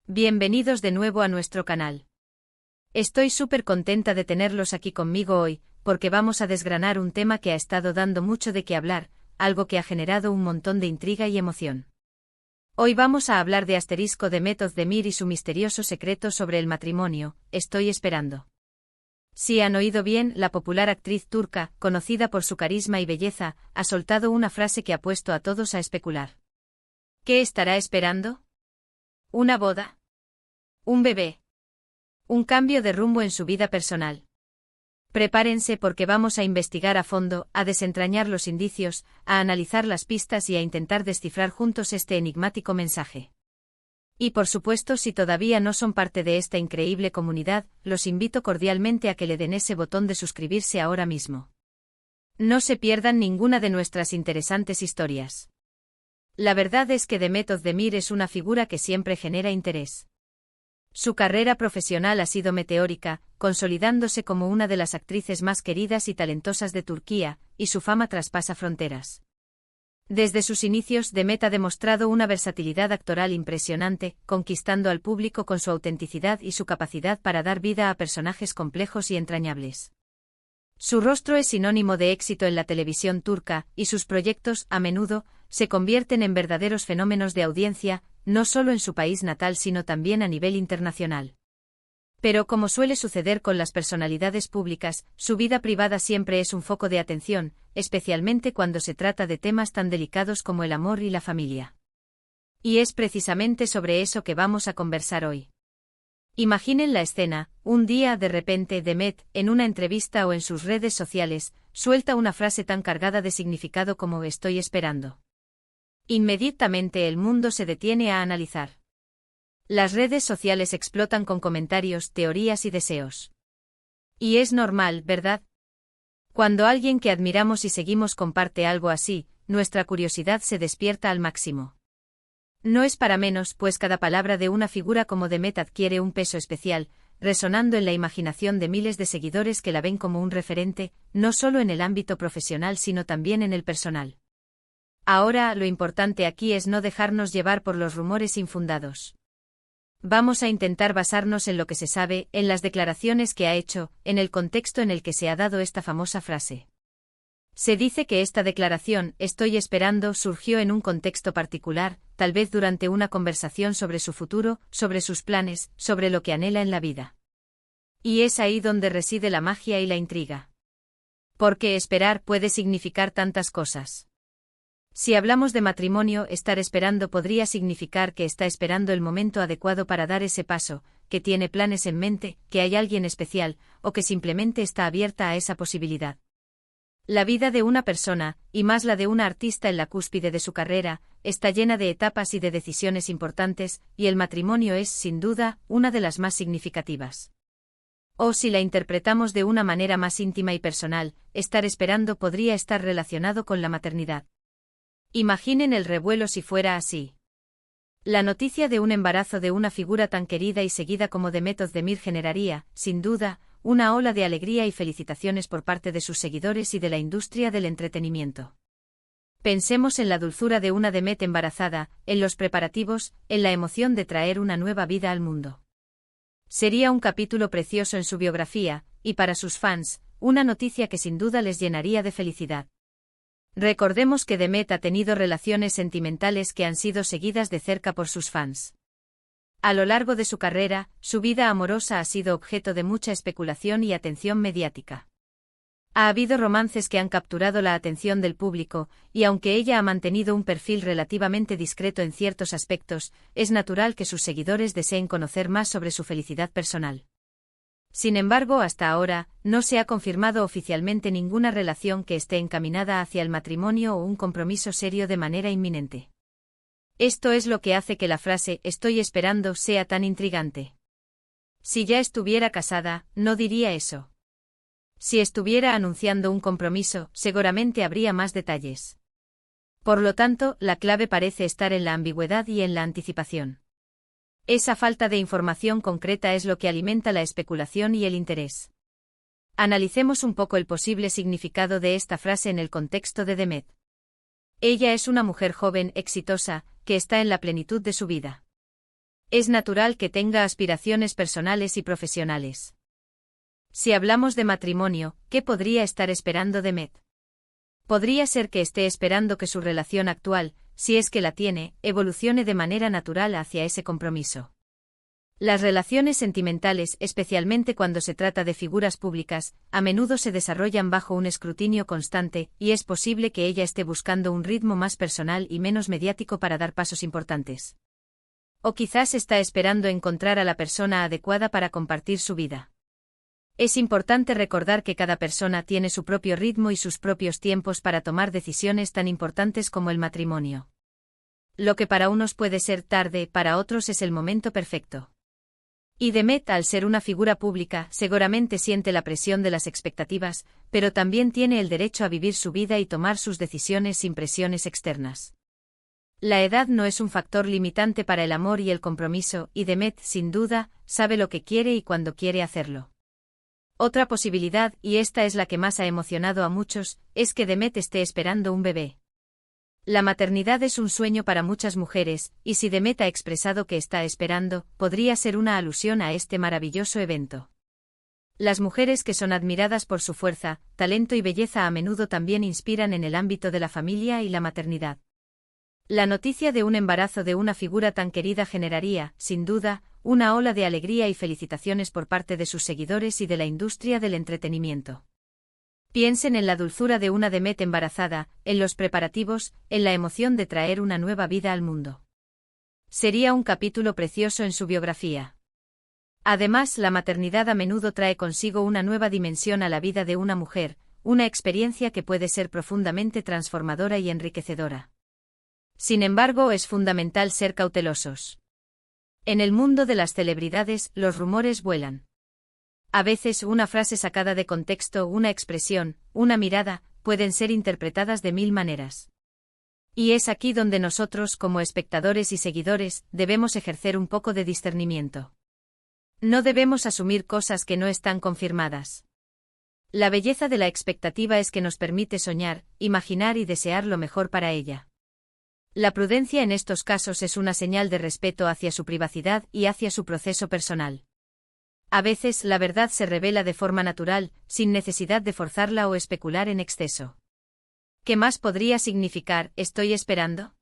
Bienvenidos de nuevo a nuestro canal. Estoy súper contenta de tenerlos aquí conmigo hoy, porque vamos a desgranar un tema que ha estado dando mucho de qué hablar, algo que ha generado un montón de intriga y emoción. Hoy vamos a hablar de Asterisco Demet Özdemir y su misterioso secreto sobre el matrimonio. Estoy esperando. Si han oído bien, la popular actriz turca, conocida por su carisma y belleza, ha soltado una frase que ha puesto a todos a especular. ¿Qué estará esperando? ¿Una boda? ¿Un bebé? ¿Un cambio de rumbo en su vida personal? Prepárense porque vamos a investigar a fondo, a desentrañar los indicios, a analizar las pistas y a intentar descifrar juntos este enigmático mensaje. Y por supuesto, si todavía no son parte de esta increíble comunidad, los invito cordialmente a que le den ese botón de suscribirse ahora mismo. No se pierdan ninguna de nuestras interesantes historias. La verdad es que Demet Özdemir es una figura que siempre genera interés. Su carrera profesional ha sido meteórica, consolidándose como una de las actrices más queridas y talentosas de Turquía, y su fama traspasa fronteras. Desde sus inicios, Demet ha demostrado una versatilidad actoral impresionante, conquistando al público con su autenticidad y su capacidad para dar vida a personajes complejos y entrañables. Su rostro es sinónimo de éxito en la televisión turca, y sus proyectos, a menudo, se convierten en verdaderos fenómenos de audiencia, no solo en su país natal sino también a nivel internacional. Pero como suele suceder con las personalidades públicas, su vida privada siempre es un foco de atención, especialmente cuando se trata de temas tan delicados como el amor y la familia. Y es precisamente sobre eso que vamos a conversar hoy. Imaginen la escena: un día de repente Demet, en una entrevista o en sus redes sociales, suelta una frase tan cargada de significado como «estoy esperando». Inmediatamente el mundo se detiene a analizar. Las redes sociales explotan con comentarios, teorías y deseos. Y es normal, ¿verdad? Cuando alguien que admiramos y seguimos comparte algo así, nuestra curiosidad se despierta al máximo. No es para menos, pues cada palabra de una figura como Demet adquiere un peso especial, resonando en la imaginación de miles de seguidores que la ven como un referente, no solo en el ámbito profesional sino también en el personal. Ahora, lo importante aquí es no dejarnos llevar por los rumores infundados. Vamos a intentar basarnos en lo que se sabe, en las declaraciones que ha hecho, en el contexto en el que se ha dado esta famosa frase. Se dice que esta declaración, «estoy esperando», surgió en un contexto particular, tal vez durante una conversación sobre su futuro, sobre sus planes, sobre lo que anhela en la vida. Y es ahí donde reside la magia y la intriga. Porque esperar puede significar tantas cosas. Si hablamos de matrimonio, estar esperando podría significar que está esperando el momento adecuado para dar ese paso, que tiene planes en mente, que hay alguien especial, o que simplemente está abierta a esa posibilidad. La vida de una persona, y más la de una artista en la cúspide de su carrera, está llena de etapas y de decisiones importantes, y el matrimonio es, sin duda, una de las más significativas. O si la interpretamos de una manera más íntima y personal, estar esperando podría estar relacionado con la maternidad. Imaginen el revuelo si fuera así. La noticia de un embarazo de una figura tan querida y seguida como Demet Özdemir generaría, sin duda, una ola de alegría y felicitaciones por parte de sus seguidores y de la industria del entretenimiento. Pensemos en la dulzura de una Demet embarazada, en los preparativos, en la emoción de traer una nueva vida al mundo. Sería un capítulo precioso en su biografía, y para sus fans, una noticia que sin duda les llenaría de felicidad. Recordemos que Demet ha tenido relaciones sentimentales que han sido seguidas de cerca por sus fans. A lo largo de su carrera, su vida amorosa ha sido objeto de mucha especulación y atención mediática. Ha habido romances que han capturado la atención del público, y aunque ella ha mantenido un perfil relativamente discreto en ciertos aspectos, es natural que sus seguidores deseen conocer más sobre su felicidad personal. Sin embargo, hasta ahora, no se ha confirmado oficialmente ninguna relación que esté encaminada hacia el matrimonio o un compromiso serio de manera inminente. Esto es lo que hace que la frase «estoy esperando» sea tan intrigante. Si ya estuviera casada, no diría eso. Si estuviera anunciando un compromiso, seguramente habría más detalles. Por lo tanto, la clave parece estar en la ambigüedad y en la anticipación. Esa falta de información concreta es lo que alimenta la especulación y el interés. Analicemos un poco el posible significado de esta frase en el contexto de Demet. Ella es una mujer joven, exitosa, que está en la plenitud de su vida. Es natural que tenga aspiraciones personales y profesionales. Si hablamos de matrimonio, ¿qué podría estar esperando Demet? Podría ser que esté esperando que su relación actual, si es que la tiene, evolucione de manera natural hacia ese compromiso. Las relaciones sentimentales, especialmente cuando se trata de figuras públicas, a menudo se desarrollan bajo un escrutinio constante, y es posible que ella esté buscando un ritmo más personal y menos mediático para dar pasos importantes. O quizás está esperando encontrar a la persona adecuada para compartir su vida. Es importante recordar que cada persona tiene su propio ritmo y sus propios tiempos para tomar decisiones tan importantes como el matrimonio. Lo que para unos puede ser tarde, para otros es el momento perfecto. Y Demet, al ser una figura pública, seguramente siente la presión de las expectativas, pero también tiene el derecho a vivir su vida y tomar sus decisiones sin presiones externas. La edad no es un factor limitante para el amor y el compromiso, y Demet, sin duda, sabe lo que quiere y cuándo quiere hacerlo. Otra posibilidad, y esta es la que más ha emocionado a muchos, es que Demet esté esperando un bebé. La maternidad es un sueño para muchas mujeres, y si Demet ha expresado que está esperando, podría ser una alusión a este maravilloso evento. Las mujeres que son admiradas por su fuerza, talento y belleza a menudo también inspiran en el ámbito de la familia y la maternidad. La noticia de un embarazo de una figura tan querida generaría, sin duda, una ola de alegría y felicitaciones por parte de sus seguidores y de la industria del entretenimiento. Piensen en la dulzura de una Demet embarazada, en los preparativos, en la emoción de traer una nueva vida al mundo. Sería un capítulo precioso en su biografía. Además, la maternidad a menudo trae consigo una nueva dimensión a la vida de una mujer, una experiencia que puede ser profundamente transformadora y enriquecedora. Sin embargo, es fundamental ser cautelosos. En el mundo de las celebridades, los rumores vuelan. A veces una frase sacada de contexto, una expresión, una mirada, pueden ser interpretadas de mil maneras. Y es aquí donde nosotros, como espectadores y seguidores, debemos ejercer un poco de discernimiento. No debemos asumir cosas que no están confirmadas. La belleza de la expectativa es que nos permite soñar, imaginar y desear lo mejor para ella. La prudencia en estos casos es una señal de respeto hacia su privacidad y hacia su proceso personal. A veces la verdad se revela de forma natural, sin necesidad de forzarla o especular en exceso. ¿Qué más podría significar "estoy esperando"?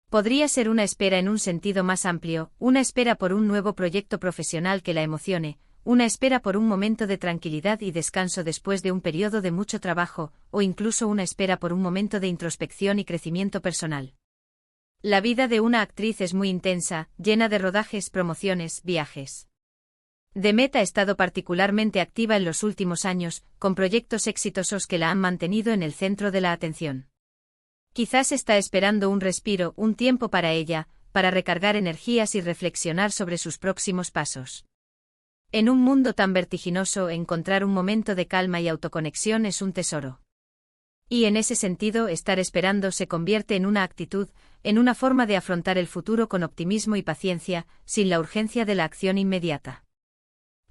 Podría ser una espera en un sentido más amplio, una espera por un nuevo proyecto profesional que la emocione, una espera por un momento de tranquilidad y descanso después de un periodo de mucho trabajo, o incluso una espera por un momento de introspección y crecimiento personal. La vida de una actriz es muy intensa, llena de rodajes, promociones, viajes. Demet ha estado particularmente activa en los últimos años, con proyectos exitosos que la han mantenido en el centro de la atención. Quizás está esperando un respiro, un tiempo para ella, para recargar energías y reflexionar sobre sus próximos pasos. En un mundo tan vertiginoso, encontrar un momento de calma y autoconexión es un tesoro. Y en ese sentido, estar esperando se convierte en una actitud, en una forma de afrontar el futuro con optimismo y paciencia, sin la urgencia de la acción inmediata.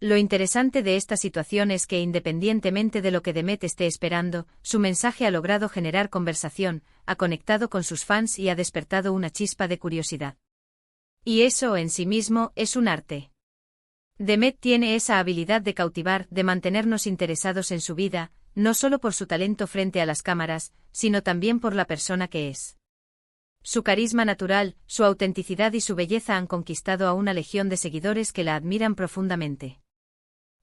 Lo interesante de esta situación es que independientemente de lo que Demet esté esperando, su mensaje ha logrado generar conversación, ha conectado con sus fans y ha despertado una chispa de curiosidad. Y eso en sí mismo es un arte. Demet tiene esa habilidad de cautivar, de mantenernos interesados en su vida, no solo por su talento frente a las cámaras, sino también por la persona que es. Su carisma natural, su autenticidad y su belleza han conquistado a una legión de seguidores que la admiran profundamente.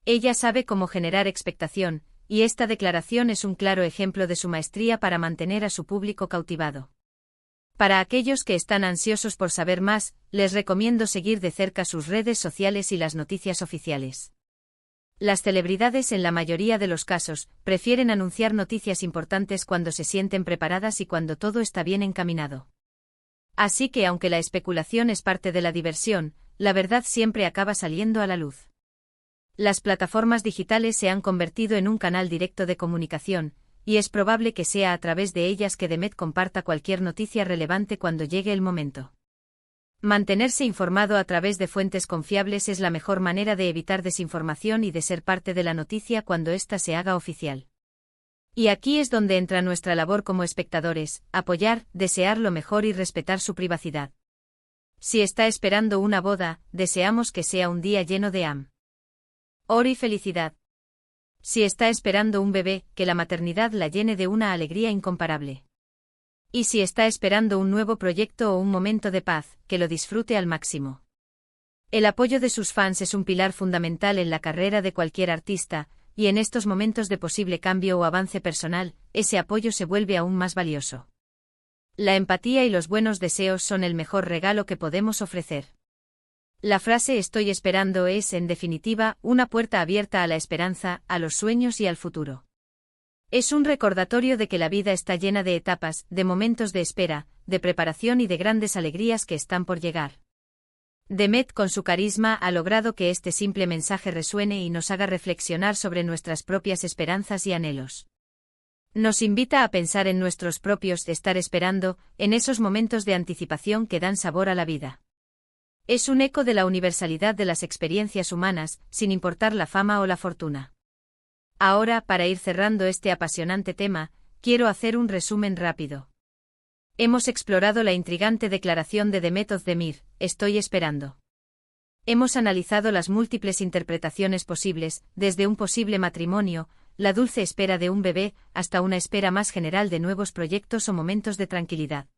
Ella sabe cómo generar expectación, y esta declaración es un claro ejemplo de su maestría para mantener a su público cautivado. Para aquellos que están ansiosos por saber más, les recomiendo seguir de cerca sus redes sociales y las noticias oficiales. Las celebridades en la mayoría de los casos, prefieren anunciar noticias importantes cuando se sienten preparadas y cuando todo está bien encaminado. Así que aunque la especulación es parte de la diversión, la verdad siempre acaba saliendo a la luz. Las plataformas digitales se han convertido en un canal directo de comunicación, y es probable que sea a través de ellas que Demet comparta cualquier noticia relevante cuando llegue el momento. Mantenerse informado a través de fuentes confiables es la mejor manera de evitar desinformación y de ser parte de la noticia cuando ésta se haga oficial. Y aquí es donde entra nuestra labor como espectadores: apoyar, desear lo mejor y respetar su privacidad. Si está esperando una boda, deseamos que sea un día lleno de amor y felicidad. Si está esperando un bebé, que la maternidad la llene de una alegría incomparable. Y si está esperando un nuevo proyecto o un momento de paz, que lo disfrute al máximo. El apoyo de sus fans es un pilar fundamental en la carrera de cualquier artista, y en estos momentos de posible cambio o avance personal, ese apoyo se vuelve aún más valioso. La empatía y los buenos deseos son el mejor regalo que podemos ofrecer. La frase "estoy esperando" es, en definitiva, una puerta abierta a la esperanza, a los sueños y al futuro. Es un recordatorio de que la vida está llena de etapas, de momentos de espera, de preparación y de grandes alegrías que están por llegar. Demet, con su carisma, ha logrado que este simple mensaje resuene y nos haga reflexionar sobre nuestras propias esperanzas y anhelos. Nos invita a pensar en nuestros propios estar esperando, en esos momentos de anticipación que dan sabor a la vida. Es un eco de la universalidad de las experiencias humanas, sin importar la fama o la fortuna. Ahora, para ir cerrando este apasionante tema, quiero hacer un resumen rápido. Hemos explorado la intrigante declaración de Demet Özdemir, "Estoy esperando". Hemos analizado las múltiples interpretaciones posibles, desde un posible matrimonio, la dulce espera de un bebé, hasta una espera más general de nuevos proyectos o momentos de tranquilidad.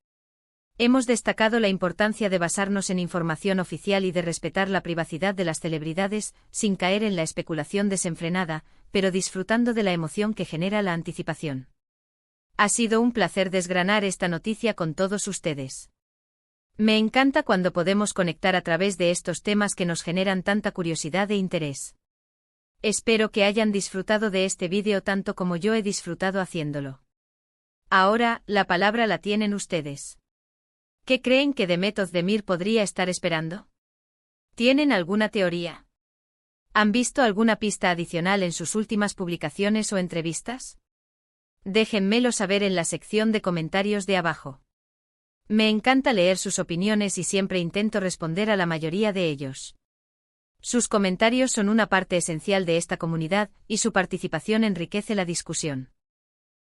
Hemos destacado la importancia de basarnos en información oficial y de respetar la privacidad de las celebridades, sin caer en la especulación desenfrenada, pero disfrutando de la emoción que genera la anticipación. Ha sido un placer desgranar esta noticia con todos ustedes. Me encanta cuando podemos conectar a través de estos temas que nos generan tanta curiosidad e interés. Espero que hayan disfrutado de este vídeo tanto como yo he disfrutado haciéndolo. Ahora, la palabra la tienen ustedes. ¿Qué creen que Demet Özdemir podría estar esperando? ¿Tienen alguna teoría? ¿Han visto alguna pista adicional en sus últimas publicaciones o entrevistas? Déjenmelo saber en la sección de comentarios de abajo. Me encanta leer sus opiniones y siempre intento responder a la mayoría de ellos. Sus comentarios son una parte esencial de esta comunidad, y su participación enriquece la discusión.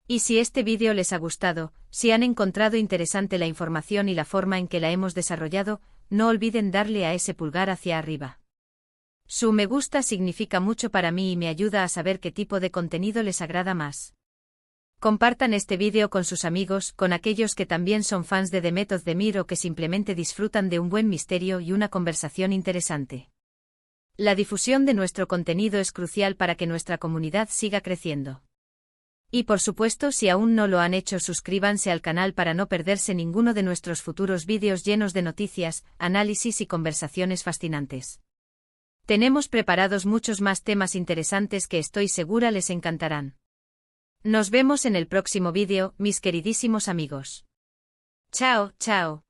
Y si este vídeo les ha gustado, si han encontrado interesante la información y la forma en que la hemos desarrollado, no olviden darle a ese pulgar hacia arriba. Su me gusta significa mucho para mí y me ayuda a saber qué tipo de contenido les agrada más. Compartan este vídeo con sus amigos, con aquellos que también son fans de Demet Özdemir o que simplemente disfrutan de un buen misterio y una conversación interesante. La difusión de nuestro contenido es crucial para que nuestra comunidad siga creciendo. Y por supuesto, si aún no lo han hecho, suscríbanse al canal para no perderse ninguno de nuestros futuros vídeos llenos de noticias, análisis y conversaciones fascinantes. Tenemos preparados muchos más temas interesantes que estoy segura les encantarán. Nos vemos en el próximo vídeo, mis queridísimos amigos. Chao, chao.